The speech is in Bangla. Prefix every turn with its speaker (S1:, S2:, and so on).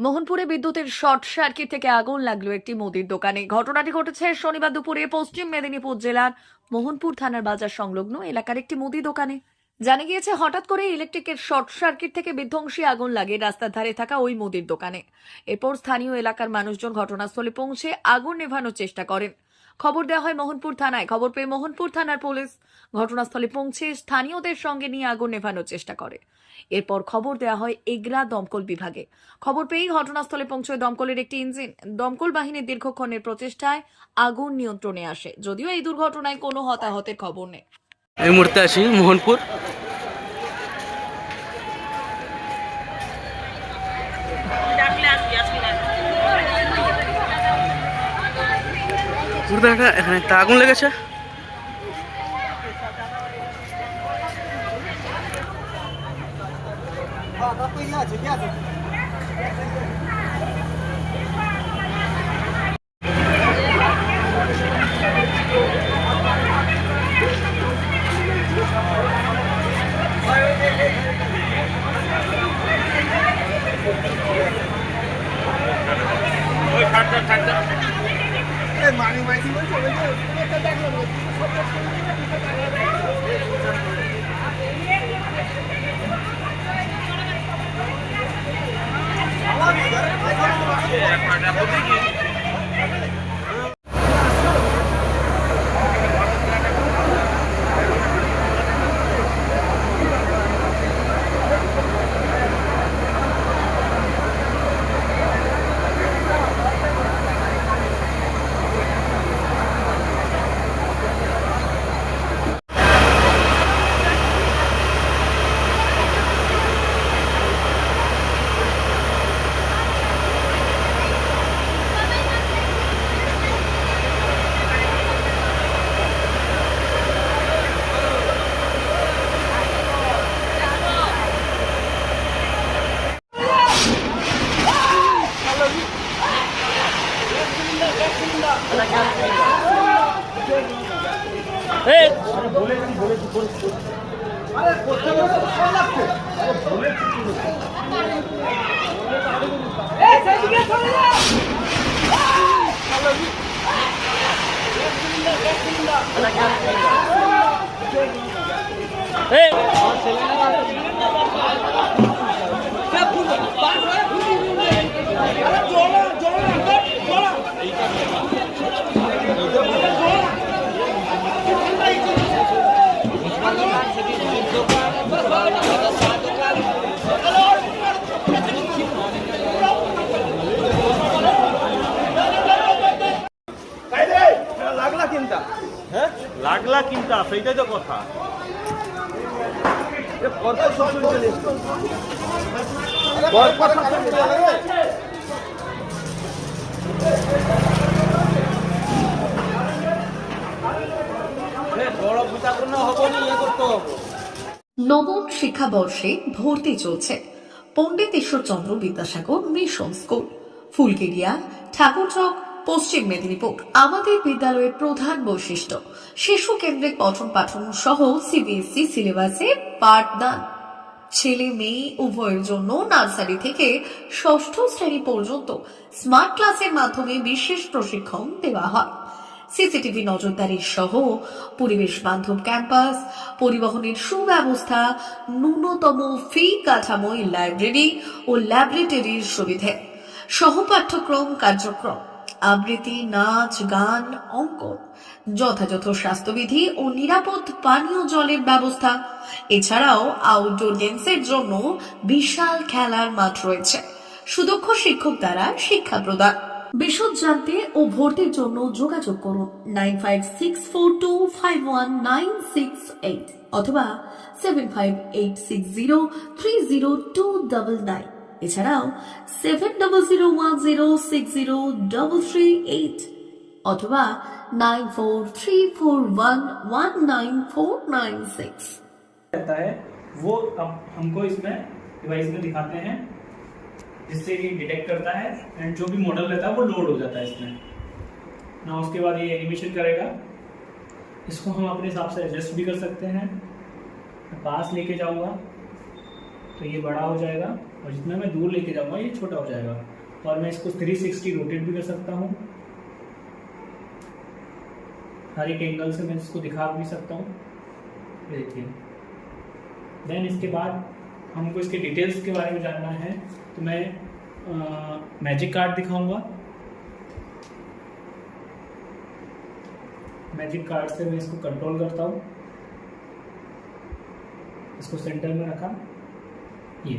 S1: মোহনপুরে বিদ্যুতের শর্ট সার্কিট থেকে আগুন লাগলো একটি মুদির দোকানে। ঘটনাটি ঘটেছে শনিবার দুপুরে পশ্চিম মেদিনীপুর জেলার মোহনপুর থানার বাজার সংলগ্ন এলাকার একটি মুদি দোকানে। জানা গিয়েছে হঠাৎ করে ইলেকট্রিকের শর্ট সার্কিট থেকে বিধ্বংসী আগুন লাগে রাস্তার ধারে থাকা ওই মুদির দোকানে। এরপর স্থানীয় এলাকার মানুষজন ঘটনাস্থলে পৌঁছে আগুন নেভানোর চেষ্টা করেন। খবর দেওয়া হয় মোহনপুর থানায়। খবর পেয়ে মোহনপুর থানার পুলিশ ঘটনাস্থলে পৌঁছে স্থানীয়দের সঙ্গে নিয়ে আগুন নেভানোর চেষ্টা করে। এরপর খবর দেওয়া হয় এগরা দমকল বিভাগে। খবর পেয়েই ঘটনাস্থলে পৌঁছয় দমকলের একটি ইঞ্জিন। দমকল বাহিনীর দীর্ঘক্ষণের প্রচেষ্টায় আগুন নিয়ন্ত্রণে আসে, যদিও এই দুর্ঘটনায় কোনো হতাহতের খবর নেই।
S2: এই মুহূর্তে আছি মোহনপুর। এখানে একটা আগুন লেগেছে।
S3: লাগলা কিনতা সেইটাই তো কথা।
S1: নবম শিক্ষাবর্ষে ভর্তি চলছে পণ্ডিত ঈশ্বরচন্দ্র বিদ্যাসাগর মিশন স্কুল, ফুলকেরিয়া, ঠাকুরচক, পশ্চিম মেদিনীপুর। আমাদের বিদ্যালয়ের প্রধান বৈশিষ্ট্য শিশু কেন্দ্রিক পঠন পাঠন সহ সিবিএসই সিলেবাসে পাঠদান। ছেলে মেয়ে উভয়ের জন্য নার্সারি থেকে ষষ্ঠ শ্রেণী পর্যন্ত স্মার্ট ক্লাসের মাধ্যমে বিশেষ প্রশিক্ষণ দেওয়া হয়। সিসিটিভি নজরদারি সহ পরিবেশ বান্ধব ক্যাম্পাস, পরিবহনের সুব্যবস্থা, ন্যূনতম ফি কাঠামোয় লাইব্রেরি ও ল্যাবরেটরির সুবিধে, সহপাঠ্যক্রম কার্যক্রম, আবৃত্তি, নাচ, গান, অঙ্কন, যথাযথ স্বাস্থ্যবিধি ও নিরাপদ পানীয় জলের ব্যবস্থা। এছাড়াও আউটডোর গেমসের জন্য বিশাল খেলার মাঠ রয়েছে। সুদক্ষ শিক্ষক দ্বারা শিক্ষা প্রদান। বিশদ জানতে ও ভর্তির জন্য যোগাযোগ করুন 9564251968 অথবা 7586030299। এছাড়াও 7001060338 অথবা 9434119496
S4: रहता है वो अब हमको इसमें डिवाइस में दिखाते हैं, जिससे ये डिटेक्ट करता है एंड जो भी मॉडल रहता है वो लोड हो जाता है इसमें ना। उसके बाद ये एनिमेशन करेगा। इसको हम अपने हिसाब से एडजस्ट भी कर सकते हैं। मैं पास लेके जाऊंगा तो ये बड़ा हो जाएगा और जितना मैं दूर लेके जाऊंगा ये छोटा हो जाएगा। और मैं इसको 360 रोटेट भी कर सकता हूँ, हर एक एंगल से मैं इसको दिखा भी सकता हूँ। ये देखिए। देन इसके बाद हमको इसके डिटेल्स के बारे में जानना है, तो मैं मैजिक कार्ड दिखाऊंगा। मैजिक कार्ड से मैं इसको कंट्रोल करता हूँ, इसको सेंटर में रखा, ये